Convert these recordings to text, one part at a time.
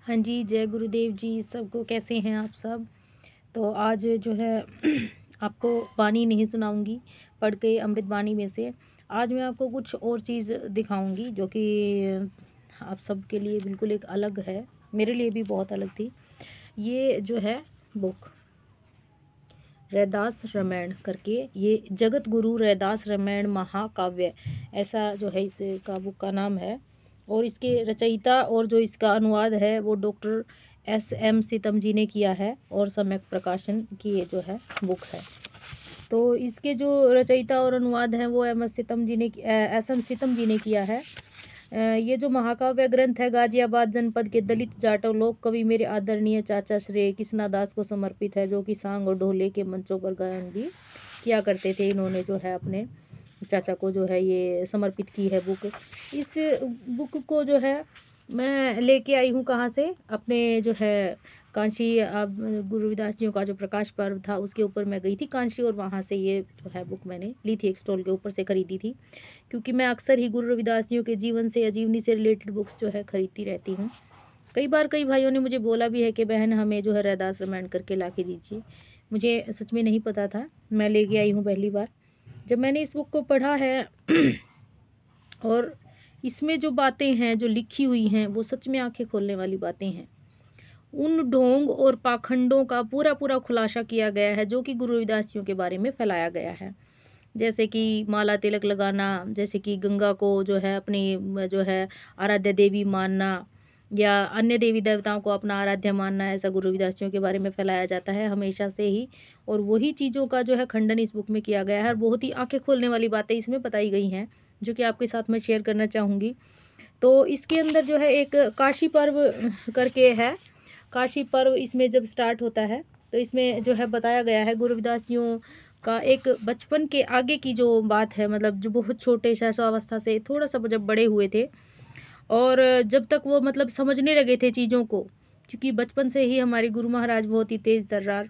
हाँ जी, जय गुरुदेव जी सबको। कैसे हैं आप सब? तो आज जो है आपको वाणी नहीं सुनाऊँगी पढ़ के अमृत वाणी में से। आज मैं आपको कुछ और चीज़ दिखाऊँगी जो कि आप सबके लिए बिल्कुल एक अलग है, मेरे लिए भी बहुत अलग थी। ये जो है बुक रैदास रामायण करके, ये जगत गुरु रैदास रामायण महाकाव्य, ऐसा जो है इसका बुक का नाम है। और इसके रचयिता और जो इसका अनुवाद है वो डॉक्टर S.M. सीतम जी ने किया है और सम्यक प्रकाशन की ये जो है बुक है। तो इसके जो रचयिता और अनुवाद हैं वो S.M. सीतम जी ने किया है। ये जो महाकाव्य ग्रंथ है गाजियाबाद जनपद के दलित जाटव लोक कवि मेरे आदरणीय चाचा श्री कृष्णा दास को समर्पित है, जो कि सांग और ढोले के मंचों पर गायन भी किया करते थे। इन्होंने जो है अपने चाचा को जो है ये समर्पित की है बुक। इस बुक को जो है मैं लेके आई हूँ कहाँ से, अपने जो है कांशी, अब गुरु रविदास जियों का जो प्रकाश पर्व था उसके ऊपर मैं गई थी कांशी, और वहाँ से ये जो है बुक मैंने ली थी, एक स्टॉल के ऊपर से खरीदी थी। क्योंकि मैं अक्सर ही गुरु रविदास जियों के जीवन से या जीवनी से रिलेटेड बुक्स जो है खरीदती रहती हूँ। कई बार कई भाइयों ने मुझे बोला भी है कि बहन हमें जो है रैदास रामायण करके ला के दीजिए। मुझे सच में नहीं पता था, मैं लेके आई हूँ पहली बार। जब मैंने इस बुक को पढ़ा है और इसमें जो बातें हैं जो लिखी हुई हैं वो सच में आंखें खोलने वाली बातें हैं। उन ढोंग और पाखंडों का पूरा पूरा खुलासा किया गया है जो कि गुरु रविदास जियों के बारे में फैलाया गया है। जैसे कि माला तिलक लगाना, जैसे कि गंगा को जो है अपनी जो है आराध्य देवी मानना, या अन्य देवी देवताओं को अपना आराध्य मानना, ऐसा गुरु रविदास जियों के बारे में फैलाया जाता है हमेशा से ही। और वही चीज़ों का जो है खंडन इस बुक में किया गया है और बहुत ही आंखें खोलने वाली बातें इसमें बताई गई हैं जो कि आपके साथ मैं शेयर करना चाहूँगी। तो इसके अंदर जो है एक काशी पर्व करके है। काशी पर्व इसमें जब स्टार्ट होता है तो इसमें जो है बताया गया है गुरु रविदास जियों का एक बचपन के आगे की जो बात है, मतलब जो बहुत छोटे शैशवावस्था से थोड़ा सा जब बड़े हुए थे और जब तक वो मतलब समझने लगे थे चीज़ों को, क्योंकि बचपन से ही हमारे गुरु महाराज बहुत ही तेज़ तर्रार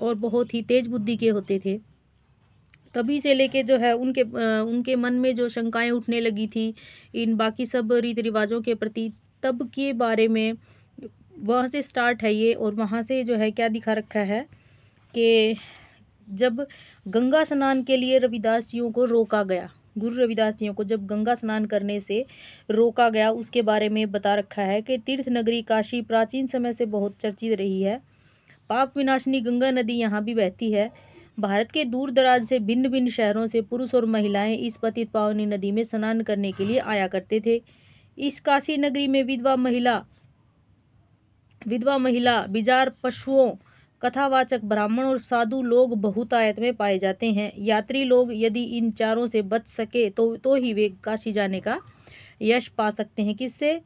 और बहुत ही तेज़ बुद्धि के होते थे। तभी से लेके जो है उनके मन में जो शंकाएं उठने लगी थी इन बाकी सब रीति रिवाजों के प्रति, तब के बारे में वहाँ से स्टार्ट है ये। और वहाँ से जो है क्या दिखा रखा है कि जब गंगा स्नान के लिए रविदासियों को रोका गया, गुरु रविदासियों को जब गंगा स्नान करने से रोका गया, उसके बारे में बता रखा है कि तीर्थ नगरी काशी प्राचीन समय से बहुत चर्चित रही है। पाप विनाशिनी गंगा नदी यहाँ भी बहती है। भारत के दूर दराज से भिन्न भिन्न शहरों से पुरुष और महिलाएं इस पतित पावनी नदी में स्नान करने के लिए आया करते थे। इस काशी नगरी में विधवा महिला, बिजार पशुओं, कथावाचक ब्राह्मण और साधु लोग बहुतायत में पाए जाते हैं। यात्री लोग यदि इन चारों से बच सके तो ही वे काशी जाने का यश पा सकते हैं। किससे?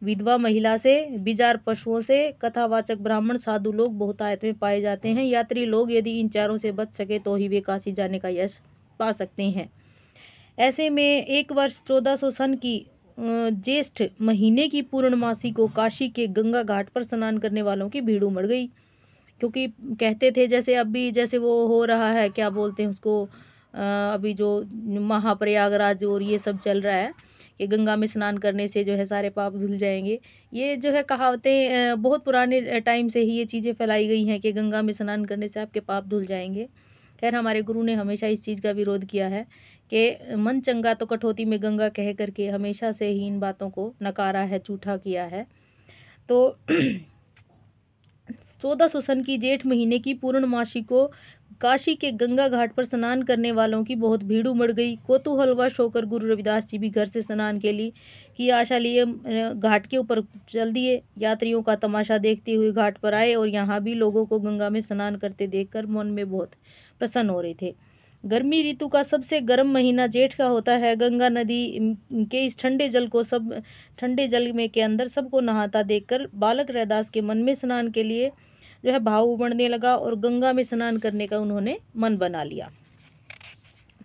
विधवा महिला से, बिजार पशुओं से, कथावाचक ब्राह्मण, साधु लोग बहुतायत में पाए जाते हैं। यात्री लोग यदि इन चारों से बच सके तो ही वे काशी जाने का यश पा सकते हैं। ऐसे में एक वर्ष 1400 सन की ज्येष्ठ महीने की पूर्णमासी को काशी के गंगा घाट पर स्नान करने वालों की भीड़ उमड़ गई। क्योंकि कहते थे जैसे अभी जैसे वो हो रहा है, क्या बोलते हैं उसको, अभी जो महाप्रयागराज और ये सब चल रहा है कि गंगा में स्नान करने से जो है सारे पाप धुल जाएंगे। ये जो है कहावतें बहुत पुराने टाइम से ही ये चीज़ें फैलाई गई हैं कि गंगा में स्नान करने से आपके पाप धुल जाएंगे। खैर हमारे गुरु ने हमेशा इस चीज़ का विरोध किया है कि मन चंगा तो कटौती में गंगा कह करके हमेशा से ही इन बातों को नकारा है, झूठा किया है। तो 1400 सन की जेठ महीने की पूर्णमासी को काशी के गंगा घाट पर स्नान करने वालों की बहुत भीड़ उमड़ गई। कौतूहलवश होकर गुरु रविदास जी भी घर से स्नान के लिए की आशा लिए घाट के ऊपर चल दिए। यात्रियों का तमाशा देखते हुए घाट पर आए और यहाँ भी लोगों को गंगा में स्नान करते देखकर मन में बहुत प्रसन्न हो रहे थे। गर्मी ऋतु का सबसे गर्म महीना जेठ का होता है। गंगा नदी के इस ठंडे जल में के अंदर सबको नहाता देखकर बालक रैदास के मन में स्नान के लिए जो है भाव उमड़ने लगा और गंगा में स्नान करने का उन्होंने मन बना लिया।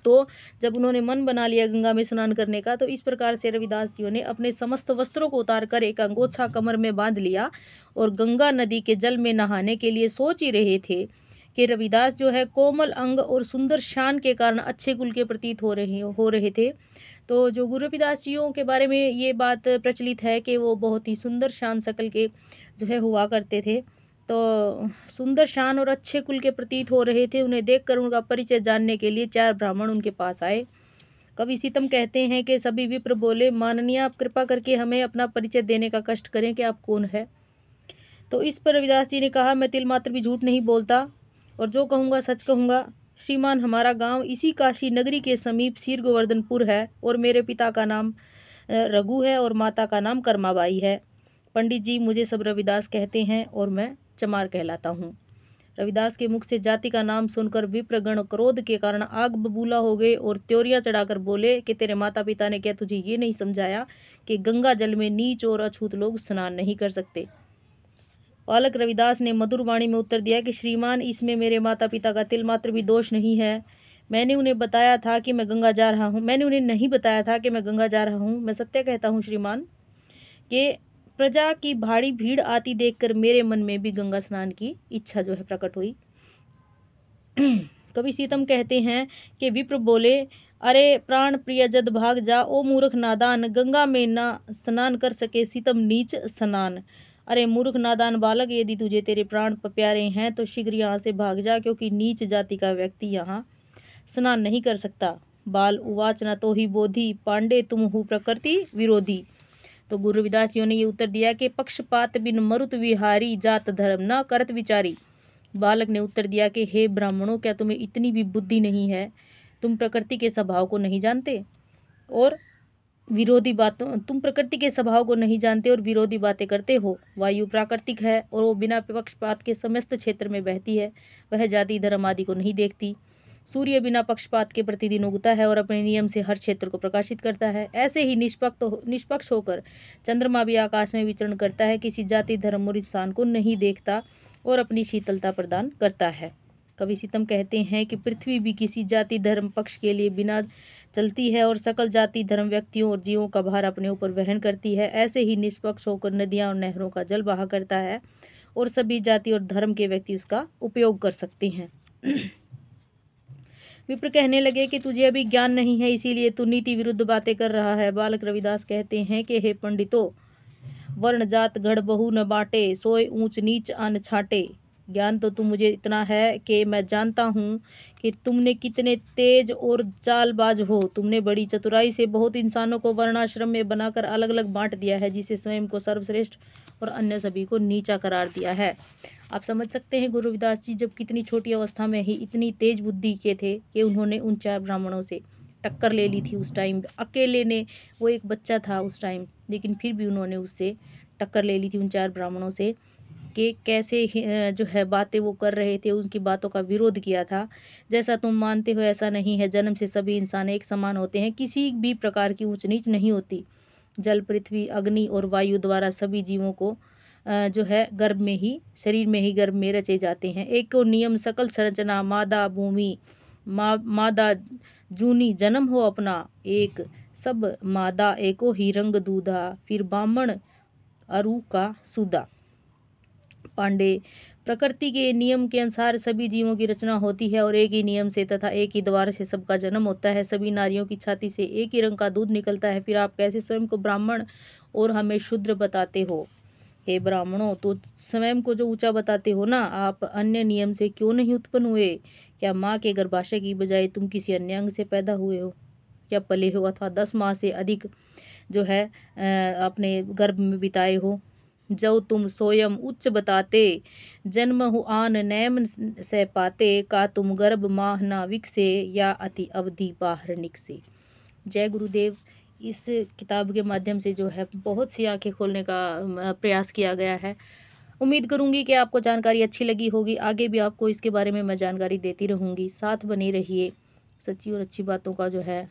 तो जब उन्होंने मन बना लिया गंगा में स्नान करने का, तो इस प्रकार से रविदास जियों ने अपने समस्त वस्त्रों को उतार कर एक अंगोछा कमर में बांध लिया और गंगा नदी के जल में नहाने के लिए सोच ही रहे थे कि रविदास जो है कोमल अंग और सुंदर शान के कारण अच्छे कुल के प्रतीत हो रहे थे। तो जो गुरु रविदास जियों के बारे में ये बात प्रचलित है कि वो बहुत ही सुंदर शान शकल के जो है हुआ करते थे। तो सुंदर शान और अच्छे कुल के प्रतीत हो रहे थे। उन्हें देखकर उनका परिचय जानने के लिए 4 ब्राह्मण उनके पास आए। कवि सीतम कहते हैं कि सभी विप्र बोले, माननीय आप कृपा करके हमें अपना परिचय देने का कष्ट करें कि आप कौन है। तो इस पर रविदास जी ने कहा, मैं तिल मात्र भी झूठ नहीं बोलता और जो कहूँगा सच कहूँगा। श्रीमान, हमारा गांव इसी काशी नगरी के समीप सीर गोवर्धनपुर है और मेरे पिता का नाम रघु है और माता का नाम कर्माबाई है। पंडित जी, मुझे सब रविदास कहते हैं और मैं चमार कहलाता हूँ। रविदास के मुख से जाति का नाम सुनकर विप्रगण क्रोध के कारण आग बबूला हो गए और त्योरियां चढ़ाकर बोले कि तेरे माता पिता ने क्या तुझे ये नहीं समझाया कि गंगा जल में नीच और अछूत लोग स्नान नहीं कर सकते। बालक रविदास ने मधुर वाणी में उत्तर दिया कि श्रीमान, इसमें मेरे माता पिता का तिल मात्र भी दोष नहीं है। मैंने उन्हें बताया था कि मैं गंगा जा रहा हूँ। मैंने उन्हें नहीं बताया था कि मैं गंगा जा रहा हूँ। मैं सत्य कहता हूँ श्रीमान कि प्रजा की भारी भीड़ आती देखकर मेरे मन में भी गंगा स्नान की इच्छा जो है प्रकट हुई। कवि सीतम कहते हैं कि विप्र बोले, अरे प्राण प्रिय जद भाग जा, ओ मूर्ख नादान, गंगा में ना स्नान कर सके सीतम नीच स्नान। अरे मूर्ख नादान बालक, यदि तुझे तेरे प्राण प्यारे हैं तो शीघ्र यहाँ से भाग जा, क्योंकि नीच जाति का व्यक्ति यहाँ स्नान नहीं कर सकता। बाल उवाच न तो ही बोधि, पांडे तुम हु प्रकृति विरोधी। तो गुरु रविदास जी ने ये उत्तर दिया कि पक्षपात बिन मरुत विहारी, जात धर्म न करत विचारी। बालक ने उत्तर दिया कि हे ब्राह्मणों, क्या तुम्हें इतनी भी बुद्धि नहीं है? तुम प्रकृति के स्वभाव को नहीं जानते और विरोधी बातों तुम प्रकृति के स्वभाव को नहीं जानते और विरोधी बातें करते हो। वायु प्राकृतिक है और वो बिना पक्षपात के समस्त क्षेत्र में बहती है। वह जाति धर्म आदि को नहीं देखती। सूर्य बिना पक्षपात के प्रतिदिन उगता है और अपने नियम से हर क्षेत्र को प्रकाशित करता है। ऐसे ही निष्पक्ष होकर चंद्रमा भी आकाश में विचरण करता है, किसी जाति धर्म और इंसान को नहीं देखता और अपनी शीतलता प्रदान करता है। कवि सीतम कहते हैं कि पृथ्वी भी किसी जाति धर्म पक्ष के लिए बिना चलती है और सकल जाति धर्म व्यक्तियों और जीवों का भार अपने ऊपर वहन करती है। ऐसे ही निष्पक्ष होकर नदियाँ और नहरों का जल बहा करता है और सभी जाति और धर्म के व्यक्ति उसका उपयोग कर सकते हैं। विप्र कहने लगे कि तुझे अभी ज्ञान नहीं है, इसीलिए तू नीति विरुद्ध बातें कर रहा है। बालक रविदास कहते हैं कि हे पंडितों, वर्ण जात गढ़ बहु न बाटे, सोए ऊंच नीच अन छाटे। ज्ञान तो तुम मुझे इतना है कि मैं जानता हूँ कि तुमने कितने तेज और चालबाज हो। तुमने बड़ी चतुराई से बहुत इंसानों को वर्णाश्रम में बनाकर अलग अलग बांट दिया है, जिसे स्वयं को सर्वश्रेष्ठ और अन्य सभी को नीचा करार दिया है। आप समझ सकते हैं गुरु रविदास जी जब कितनी छोटी अवस्था में ही इतनी तेज बुद्धि के थे कि उन्होंने उन 4 ब्राह्मणों से टक्कर ले ली थी। उस टाइम अकेले ने, वो एक बच्चा था उस टाइम, लेकिन फिर भी उन्होंने उससे टक्कर ले ली थी उन 4 ब्राह्मणों से कि कैसे जो है बातें वो कर रहे थे, उनकी बातों का विरोध किया था। जैसा तुम मानते हो ऐसा नहीं है। जन्म से सभी इंसान एक समान होते हैं, किसी भी प्रकार की ऊंच नीच नहीं होती। जल, पृथ्वी, अग्नि और वायु द्वारा सभी जीवों को जो है गर्भ में ही, शरीर में ही गर्भ में रचे जाते हैं। एक को नियम सकल संरचना, मादा भूमि मादा जूनी जन्म हो अपना, एक सब मादा एको ही रंग दूधा, फिर बामण अरु का सुदा। पांडे, प्रकृति के नियम के अनुसार सभी जीवों की रचना होती है और एक ही नियम से तथा एक ही द्वार से सबका जन्म होता है। सभी नारियों की छाती से एक ही रंग का दूध निकलता है। फिर आप कैसे स्वयं को ब्राह्मण और हमें शूद्र बताते हो? हे ब्राह्मणों, तो स्वयं को जो ऊंचा बताते हो ना, आप अन्य नियम से क्यों नहीं उत्पन्न हुए? क्या माँ के गर्भाशय की बजाय तुम किसी अन्य अंग से पैदा हुए हो? क्या पले हो अथवा 10 माह से अधिक जो है अपने गर्भ में बिताए हो? जो तुम स्वयं उच्च बताते, जन्म हु आन नैम से पाते, का तुम गर्भ माह ना विकसे, या अति अवधि बाहर निकसे। जय गुरुदेव। इस किताब के माध्यम से जो है बहुत सी आंखें खोलने का प्रयास किया गया है। उम्मीद करूंगी कि आपको जानकारी अच्छी लगी होगी। आगे भी आपको इसके बारे में मैं जानकारी देती रहूंगी। साथ बने रहिए, सच्ची और अच्छी बातों का जो है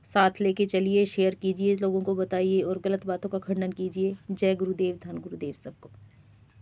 साथ लेके चलिए, शेयर कीजिए, लोगों को बताइए और गलत बातों का खंडन कीजिए। जय गुरुदेव, धन गुरुदेव सबको।